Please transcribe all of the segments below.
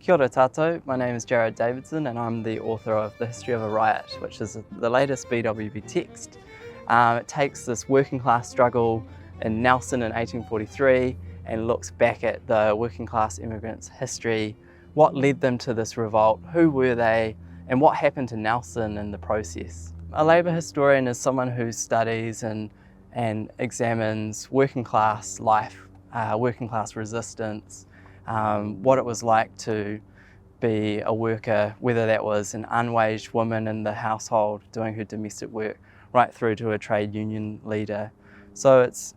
Kia ora tātou, my name is Jared Davidson and I'm the author of The History of a Riot, which is the latest BWB text. It takes this working class struggle in Nelson in 1843 and looks back at the working class immigrants' history, what led them to this revolt, who were they, and what happened to Nelson in the process. A labour historian is someone who studies and examines working class life, working class resistance, what it was like to be a worker, whether that was an unwaged woman in the household doing her domestic work, right through to a trade union leader. So it's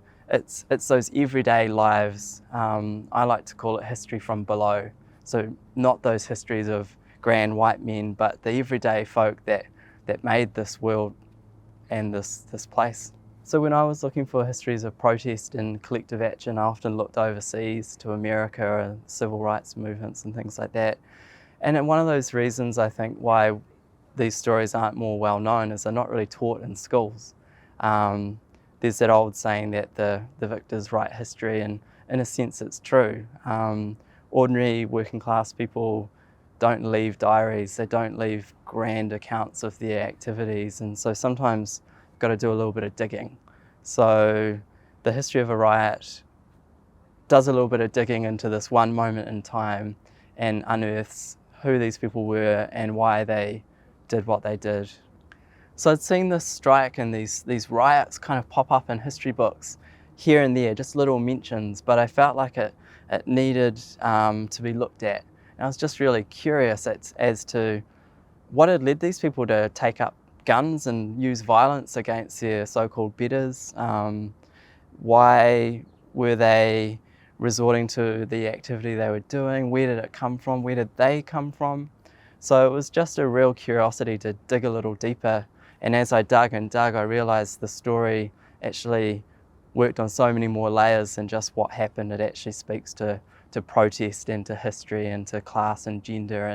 those everyday lives. I like to call it history from below. So not those histories of grand white men, but the everyday folk that made this world and this place. So when I was looking for histories of protest and collective action, I often looked overseas to America and civil rights movements and things like that. And one of those reasons I think why these stories aren't more well known is they're not really taught in schools. There's that old saying that the victors write history, and in a sense it's true. Ordinary working class people don't leave diaries, they don't leave grand accounts of their activities, and so sometimes you've got to do a little bit of digging. So The History of a Riot does a little bit of digging into this one moment in time and unearths who these people were and why they did what they did. So I'd seen this strike and these riots kind of pop up in history books here and there, just little mentions, but I felt like it needed to be looked at. And I was just really curious as to what had led these people to take up guns and use violence against their so-called betters. Why were they resorting to the activity they were doing? Where did it come from? Where did they come from? So it was just a real curiosity to dig a little deeper. And as I dug and dug, I realized the story actually worked on so many more layers than just what happened. It actually speaks to protest and to history and to class and gender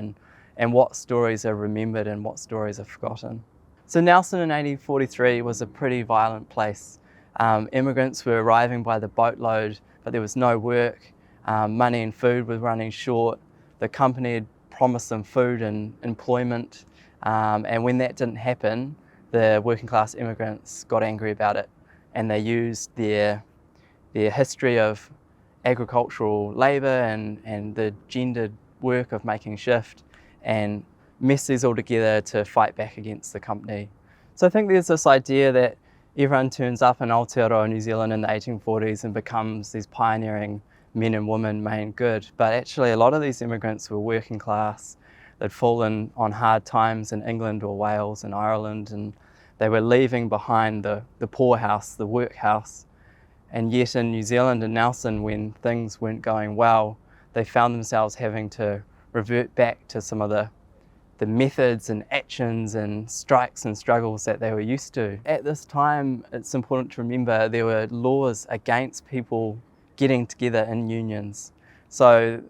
and what stories are remembered and what stories are forgotten. So Nelson in 1843 was a pretty violent place. Immigrants were arriving by the boatload, but there was no work. Money and food was running short. The company had promised them food and employment, and when that didn't happen, the working class immigrants got angry about it, and they used their history of agricultural labour and the gendered work of making shift and mess these all together to fight back against the company. So I think there's this idea that everyone turns up in Aotearoa, New Zealand in the 1840s and becomes these pioneering men and women made good. But actually a lot of these immigrants were working class. They'd fallen on hard times in England or Wales and Ireland, and they were leaving behind the poorhouse, the workhouse. And yet in New Zealand and Nelson, when things weren't going well, they found themselves having to revert back to some of the methods and actions and strikes and struggles that they were used to. At this time, it's important to remember there were laws against people getting together in unions. So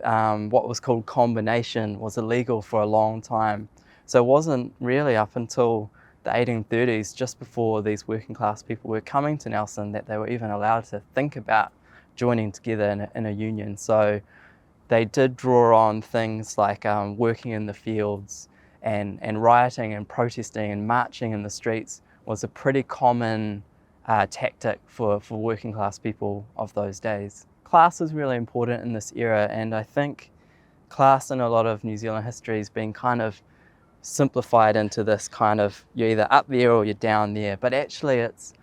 what was called combination was illegal for a long time. So it wasn't really up until the 1830s, just before these working class people were coming to Nelson, that they were even allowed to think about joining together in a union. So they did draw on things like working in the fields, and rioting and protesting and marching in the streets was a pretty common tactic for working class people of those days. Class is really important in this era, and I think class in a lot of New Zealand history has been kind of simplified into this kind of you're either up there or you're down there, but actually it's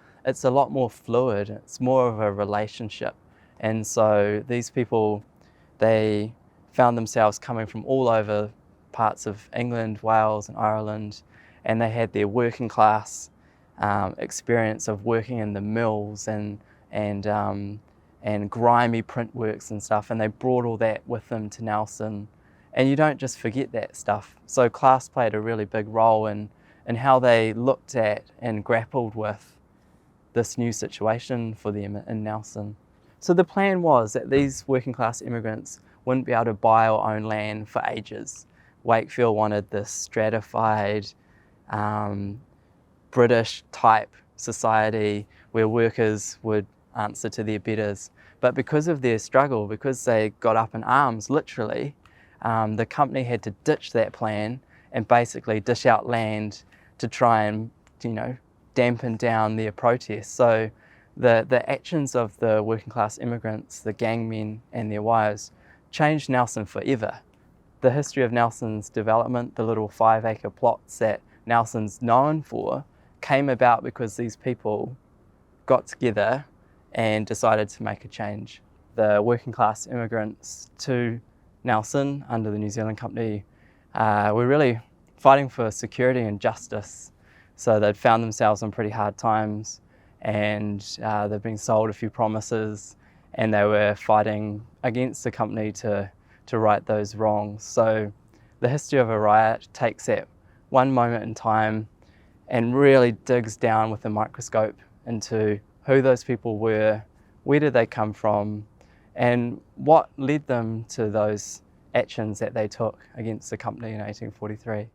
a lot more fluid. It's more of a relationship. And so these people, they found themselves coming from all over parts of England, Wales and Ireland, and they had their working class experience of working in the mills and grimy print works and stuff, and they brought all that with them to Nelson. And you don't just forget that stuff. So class played a really big role in how they looked at and grappled with this new situation for them in Nelson. So the plan was that these working class immigrants wouldn't be able to buy or own land for ages. Wakefield wanted this stratified, British type society where workers would answer to their betters. But because of their struggle, because they got up in arms, literally, the company had to ditch that plan and basically dish out land to try and, dampen down their protests. So the actions of the working class immigrants, the gang men and their wives, changed Nelson forever. The history of Nelson's development, the little 5-acre plots that Nelson's known for, came about because these people got together and decided to make a change. The working class immigrants to Nelson under the New Zealand Company were really fighting for security and justice. So they'd found themselves in pretty hard times, and they'd been sold a few promises, and they were fighting against the company to right those wrongs. So the history of a riot takes that one moment in time and really digs down with a microscope into who those people were, where did they come from, and what led them to those actions that they took against the company in 1843.